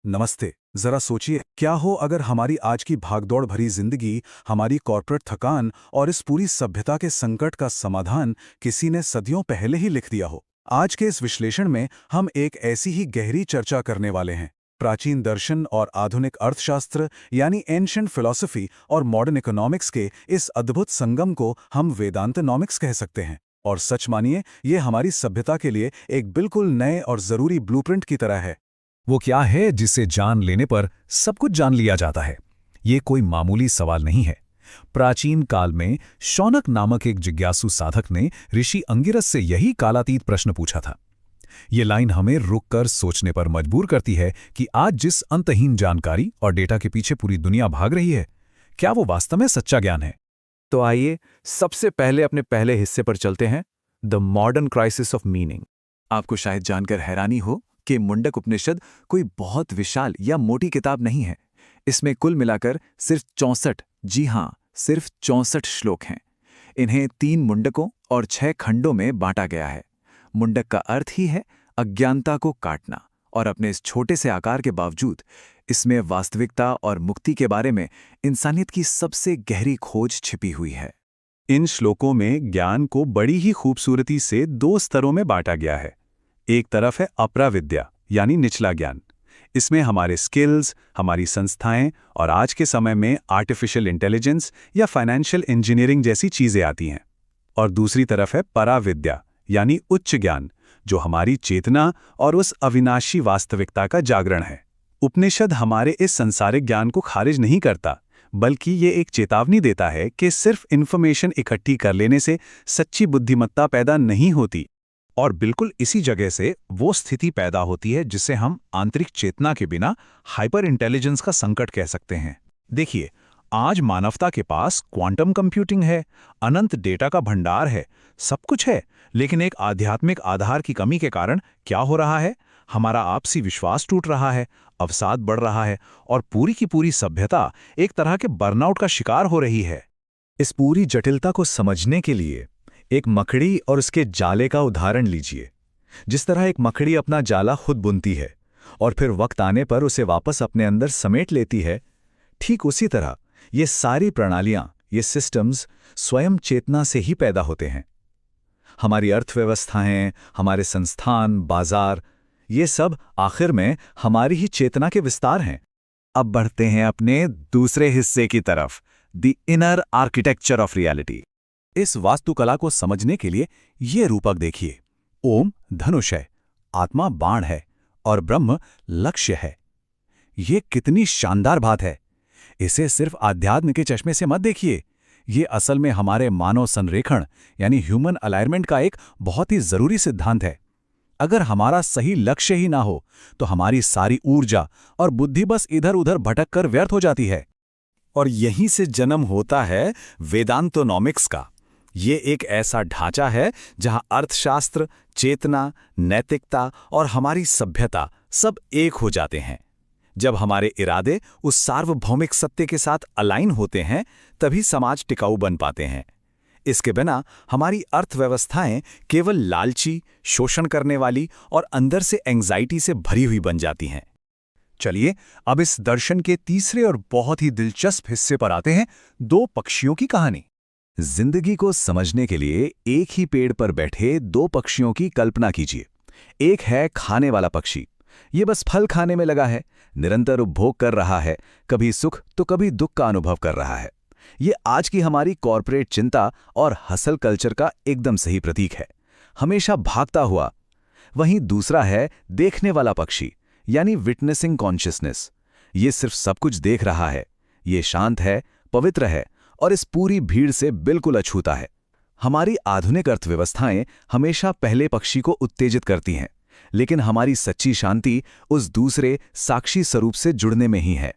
नमस्ते। जरा सोचिए, क्या हो अगर हमारी आज की भागदौड़ भरी जिंदगी, हमारी कॉर्पोरेट थकान और इस पूरी सभ्यता के संकट का समाधान किसी ने सदियों पहले ही लिख दिया हो। आज के इस विश्लेषण में हम एक ऐसी ही गहरी चर्चा करने वाले हैं। प्राचीन दर्शन और आधुनिक अर्थशास्त्र यानी एंशिएंट फिलॉसफी और मॉडर्न इकोनॉमिक्स के इस अद्भुत संगम को हम वेदांतोनॉमिक्स कह सकते हैं। और सच मानिए, ये हमारी सभ्यता के लिए एक बिल्कुल नए और जरूरी ब्लूप्रिंट की तरह है। वो क्या है जिसे जान लेने पर सब कुछ जान लिया जाता है? ये कोई मामूली सवाल नहीं है। प्राचीन काल में शौनक नामक एक जिज्ञासु साधक ने ऋषि अंगिरस से यही कालातीत प्रश्न पूछा था। ये लाइन हमें रुककर सोचने पर मजबूर करती है कि आज जिस अंतहीन जानकारी और डेटा के पीछे पूरी दुनिया भाग रही है, क्या वो वास्तव में सच्चा ज्ञान है? तो आइए सबसे पहले अपने पहले हिस्से पर चलते हैं, the modern crisis of meaning. आपको शायद जानकर हैरानी हो कि मुंडक उपनिषद कोई बहुत विशाल या मोटी किताब नहीं है। इसमें कुल मिलाकर सिर्फ 64, जी हाँ, सिर्फ 64 श्लोक हैं। इन्हें 3 मुंडकों और 6 खंडों में बांटा गया है। मुंडक का अर्थ ही है अज्ञानता को काटना, और अपने इस छोटे से आकार के बावजूद इसमें वास्तविकता और मुक्ति के बारे में इंसानियत की सबसे गहरी खोज छिपी हुई है। इन श्लोकों में ज्ञान को बड़ी ही खूबसूरती से 2 स्तरों में बांटा गया है। एक तरफ है अपरा विद्या यानी निचला ज्ञान। इसमें हमारे स्किल्स, हमारी संस्थाएं और आज के समय में आर्टिफिशियल इंटेलिजेंस या फाइनेंशियल इंजीनियरिंग जैसी चीजें आती हैं। और दूसरी तरफ है परा विद्या यानी उच्च ज्ञान, जो हमारी चेतना और उस अविनाशी वास्तविकता का जागरण है। उपनिषद हमारे इस संसारिक ज्ञान को खारिज नहीं करता, बल्कि ये एक चेतावनी देता है कि सिर्फ इन्फॉर्मेशन इकट्ठी कर लेने से सच्ची बुद्धिमत्ता पैदा नहीं होती। और बिल्कुल इसी जगह से वो स्थिति पैदा होती है जिसे हम आंतरिक चेतना के बिना हाइपर इंटेलिजेंस का संकट कह सकते हैं। देखिए, आज मानवता के पास क्वांटम कंप्यूटिंग है, अनंत डेटा का भंडार है, सब कुछ है, लेकिन एक आध्यात्मिक आधार की कमी के कारण क्या हो रहा है? हमारा आपसी विश्वास टूट रहा है, अवसाद बढ़ रहा है और पूरी की पूरी सभ्यता एक तरह के बर्नआउट का शिकार हो रही है। इस पूरी जटिलता को समझने के लिए एक मकड़ी और उसके जाले का उदाहरण लीजिए। जिस तरह एक मकड़ी अपना जाला खुद बुनती है और फिर वक्त आने पर उसे वापस अपने अंदर समेट लेती है, ठीक उसी तरह ये सारी प्रणालियां, ये सिस्टम्स स्वयं चेतना से ही पैदा होते हैं। हमारी अर्थव्यवस्थाएं, हमारे संस्थान, बाजार, ये सब आखिर में हमारी ही चेतना के विस्तार हैं। अब बढ़ते हैं अपने दूसरे हिस्से की तरफ, the inner architecture of reality. इस वास्तुकला को समझने के लिए ये रूपक देखिए। ओम धनुष है, आत्मा बाण है और ब्रह्म लक्ष्य है। ये कितनी शानदार बात है। इसे सिर्फ आध्यात्म के चश्मे से मत देखिए। ये असल में हमारे मानव संरेखण यानी ह्यूमन अलाइनमेंट का एक बहुत ही जरूरी सिद्धांत है। अगर हमारा सही लक्ष्य ही ना हो तो हमारी सारी ऊर्जा और बुद्धि बस इधर उधर भटक कर व्यर्थ हो जाती है। और यहीं से जन्म होता है वेदांतोनॉमिक्स का। ये एक ऐसा ढांचा है जहां अर्थशास्त्र, चेतना, नैतिकता और हमारी सभ्यता सब एक हो जाते हैं। जब हमारे इरादे उस सार्वभौमिक सत्य के साथ अलाइन होते हैं, तभी समाज टिकाऊ बन पाते हैं। इसके बिना हमारी अर्थव्यवस्थाएं केवल लालची, शोषण करने वाली और अंदर से एंग्जाइटी से भरी हुई बन जाती हैं। चलिए अब इस दर्शन के तीसरे और बहुत ही दिलचस्प हिस्से पर आते हैं, 2 पक्षियों की कहानी। जिंदगी को समझने के लिए एक ही पेड़ पर बैठे 2 पक्षियों की कल्पना कीजिए। एक है खाने वाला पक्षी। ये बस फल खाने में लगा है, निरंतर उपभोग कर रहा है, कभी सुख तो कभी दुख का अनुभव कर रहा है। ये आज की हमारी कॉर्पोरेट चिंता और हसल कल्चर का एकदम सही प्रतीक है, हमेशा भागता हुआ। वहीं दूसरा है देखने वाला पक्षी यानी विटनेसिंग कॉन्शियसनेस। ये सिर्फ सब कुछ देख रहा है। ये शांत है, पवित्र है और इस पूरी भीड़ से बिल्कुल अछूता है। हमारी आधुनिक अर्थव्यवस्थाएं हमेशा पहले पक्षी को उत्तेजित करती हैं, लेकिन हमारी सच्ची शांति उस दूसरे साक्षी स्वरूप से जुड़ने में ही है।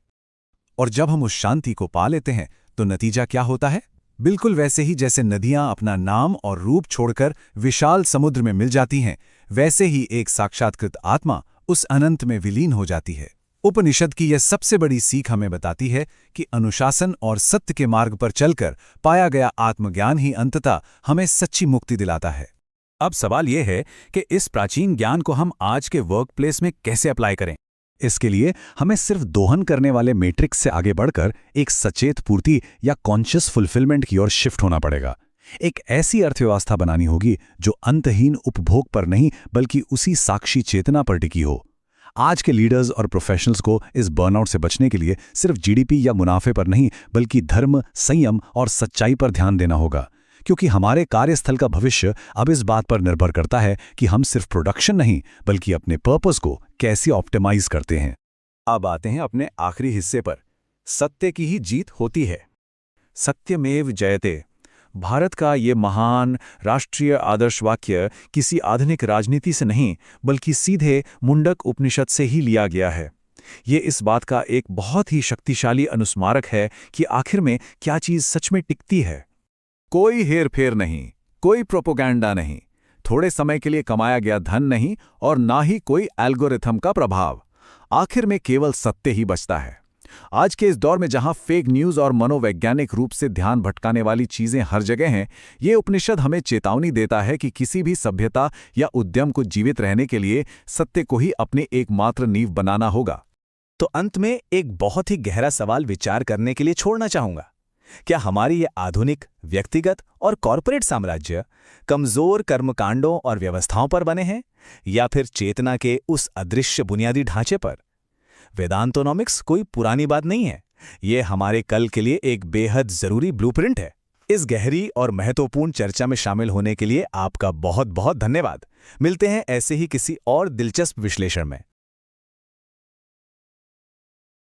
और जब हम उस शांति को पा लेते हैं तो नतीजा क्या होता है? बिल्कुल वैसे ही जैसे नदियां अपना नाम और रूप छोड़कर विशाल समुद्र में मिल जाती हैं, वैसे ही एक साक्षात्कृत आत्मा उस अनंत में विलीन हो जाती है। उपनिषद की यह सबसे बड़ी सीख हमें बताती है कि अनुशासन और सत्य के मार्ग पर चलकर पाया गया आत्मज्ञान ही अंततः हमें सच्ची मुक्ति दिलाता है। अब सवाल यह है कि इस प्राचीन ज्ञान को हम आज के वर्कप्लेस में कैसे अप्लाई करें। इसके लिए हमें सिर्फ दोहन करने वाले मैट्रिक्स से आगे बढ़कर एक सचेत पूर्ति या कॉन्शियस फुलफिलमेंट की ओर शिफ्ट होना पड़ेगा। एक ऐसी अर्थव्यवस्था बनानी होगी जो अंतहीन उपभोग पर नहीं बल्कि उसी साक्षी चेतना पर टिकी हो। आज के लीडर्स और प्रोफेशनल्स को इस बर्नआउट से बचने के लिए सिर्फ जीडीपी या मुनाफे पर नहीं बल्कि धर्म, संयम और सच्चाई पर ध्यान देना होगा, क्योंकि हमारे कार्यस्थल का भविष्य अब इस बात पर निर्भर करता है कि हम सिर्फ प्रोडक्शन नहीं बल्कि अपने पर्पस को कैसे ऑप्टिमाइज करते हैं। अब आते हैं अपने आखिरी हिस्से पर। सत्य की ही जीत होती है। सत्यमेव जयते, भारत का ये महान राष्ट्रीय आदर्श वाक्य किसी आधुनिक राजनीति से नहीं बल्कि सीधे मुंडक उपनिषद से ही लिया गया है। ये इस बात का एक बहुत ही शक्तिशाली अनुस्मारक है कि आखिर में क्या चीज़ सच में टिकती है। कोई हेरफेर नहीं, कोई प्रोपोगेंडा नहीं, थोड़े समय के लिए कमाया गया धन नहीं और ना ही कोई एल्गोरिथम का प्रभाव। आखिर में केवल सत्य ही बचता है। आज के इस दौर में जहां फेक न्यूज़ और मनोवैज्ञानिक रूप से ध्यान भटकाने वाली चीजें हर जगह हैं, ये उपनिषद हमें चेतावनी देता है कि किसी भी सभ्यता या उद्यम को जीवित रहने के लिए सत्य को ही अपनी एकमात्र नींव बनाना होगा। तो अंत में एक बहुत ही गहरा सवाल विचार करने के लिए छोड़ना चाहूंगा। क्या हमारी ये आधुनिक, व्यक्तिगत और कॉरपोरेट साम्राज्य कमजोर कर्मकांडों और व्यवस्थाओं पर बने हैं या फिर चेतना के उस अदृश्य बुनियादी ढांचे पर? वेदांतोनॉमिक्स कोई पुरानी बात नहीं है, ये हमारे कल के लिए एक बेहद जरूरी ब्लूप्रिंट है। इस गहरी और महत्वपूर्ण चर्चा में शामिल होने के लिए आपका बहुत बहुत धन्यवाद। मिलते हैं ऐसे ही किसी और दिलचस्प विश्लेषण में।